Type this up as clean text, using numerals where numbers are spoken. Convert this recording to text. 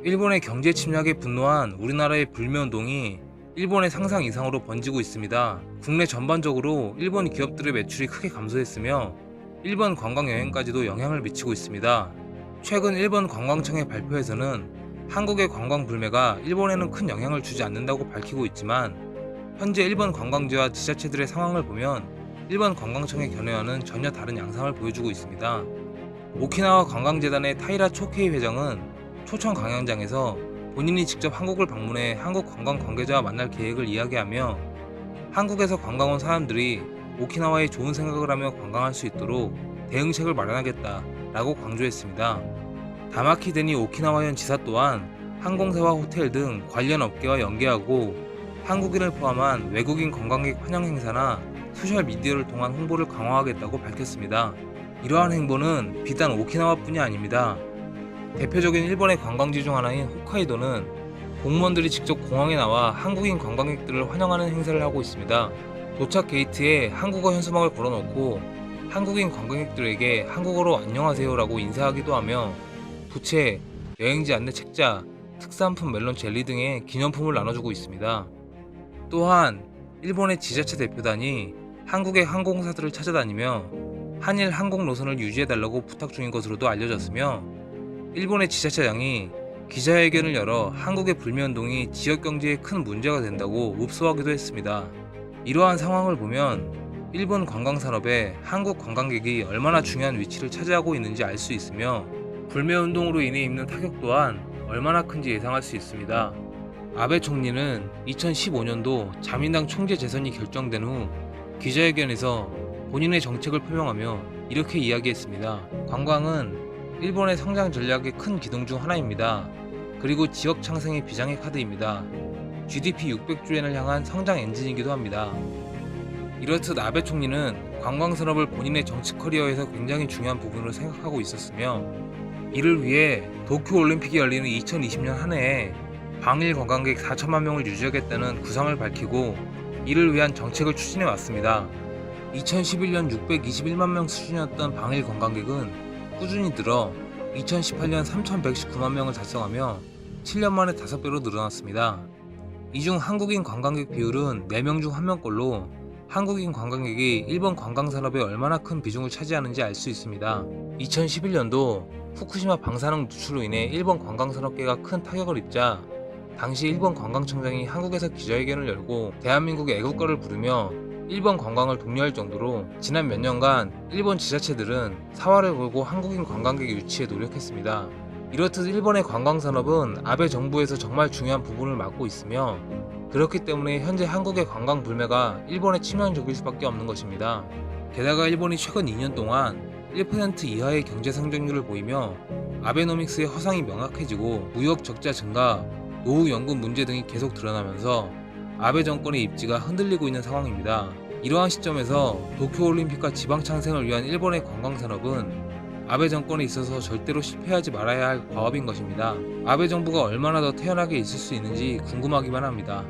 일본의 경제 침략에 분노한 우리나라의 불매운동이 일본의 상상 이상으로 번지고 있습니다. 국내 전반적으로 일본 기업들의 매출이 크게 감소했으며 일본 관광 여행까지도 영향을 미치고 있습니다. 최근 일본 관광청의 발표에서는 한국의 관광 불매가 일본에는 큰 영향을 주지 않는다고 밝히고 있지만 현재 일본 관광지와 지자체들의 상황을 보면 일본 관광청의 견해와는 전혀 다른 양상을 보여주고 있습니다. 오키나와 관광재단의 타이라 초케이 회장은 초청 강연장에서 본인이 직접 한국을 방문해 한국 관광 관계자와 만날 계획을 이야기하며 한국에서 관광 온 사람들이 오키나와에 좋은 생각을 하며 관광할 수 있도록 대응책을 마련하겠다라고 강조했습니다. 다마키 데니 오키나와현 지사 또한 항공사와 호텔 등 관련 업계와 연계하고 한국인을 포함한 외국인 관광객 환영 행사나 소셜미디어를 통한 홍보를 강화하겠다고 밝혔습니다. 이러한 행보는 비단 오키나와뿐이 아닙니다. 대표적인 일본의 관광지 중 하나인 홋카이도는 공무원들이 직접 공항에 나와 한국인 관광객들을 환영하는 행사를 하고 있습니다. 도착 게이트에 한국어 현수막을 걸어놓고 한국인 관광객들에게 한국어로 안녕하세요라고 인사하기도 하며 부채, 여행지 안내 책자, 특산품 멜론 젤리 등의 기념품을 나눠주고 있습니다. 또한 일본의 지자체 대표단이 한국의 항공사들을 찾아다니며 한일 항공 노선을 유지해달라고 부탁 중인 것으로도 알려졌으며 일본의 지자체장이 기자회견을 열어 한국의 불매운동이 지역경제에 큰 문제가 된다고 읍소하기도 했습니다. 이러한 상황을 보면 일본 관광산업에 한국 관광객이 얼마나 중요한 위치를 차지하고 있는지 알 수 있으며 불매운동으로 인해 입는 타격 또한 얼마나 큰지 예상할 수 있습니다. 아베 총리는 2015년도 자민당 총재 재선이 결정된 후 기자회견에서 본인의 정책을 표명하며 이렇게 이야기했습니다. 관광은 일본의 성장 전략의 큰 기둥 중 하나입니다. 그리고 지역 창생의 비장의 카드입니다. GDP 600조엔을 향한 성장 엔진이기도 합니다. 이렇듯 아베 총리는 관광산업을 본인의 정치 커리어에서 굉장히 중요한 부분으로 생각하고 있었으며 이를 위해 도쿄올림픽이 열리는 2020년 한 해에 방일 관광객 4천만 명을 유지하겠다는 구상을 밝히고 이를 위한 정책을 추진해 왔습니다. 2011년 621만 명 수준이었던 방일 관광객은 꾸준히 늘어 2018년 3,119만 명을 달성하며 7년 만에 5배로 늘어났습니다. 이 중 한국인 관광객 비율은 4명 중 1명꼴로 한국인 관광객이 일본 관광산업에 얼마나 큰 비중을 차지하는지 알 수 있습니다. 2011년도 후쿠시마 방사능 누출로 인해 일본 관광산업계가 큰 타격을 입자 당시 일본 관광청장이 한국에서 기자회견을 열고 대한민국의 애국가를 부르며 일본 관광을 독려할 정도로 지난 몇 년간 일본 지자체들은 사활을 걸고 한국인 관광객 유치에 노력했습니다. 이렇듯 일본의 관광산업은 아베 정부에서 정말 중요한 부분을 맡고 있으며 그렇기 때문에 현재 한국의 관광 불매가 일본에 치명적일 수밖에 없는 것입니다. 게다가 일본이 최근 2년 동안 1% 이하의 경제 성장률을 보이며 아베노믹스의 허상이 명확해지고 무역 적자 증가, 노후 연금 문제 등이 계속 드러나면서 아베 정권의 입지가 흔들리고 있는 상황입니다. 이러한 시점에서 도쿄올림픽과 지방창생을 위한 일본의 관광산업은 아베 정권에 있어서 절대로 실패하지 말아야 할 과업인 것입니다. 아베 정부가 얼마나 더 태연하게 있을 수 있는지 궁금하기만 합니다.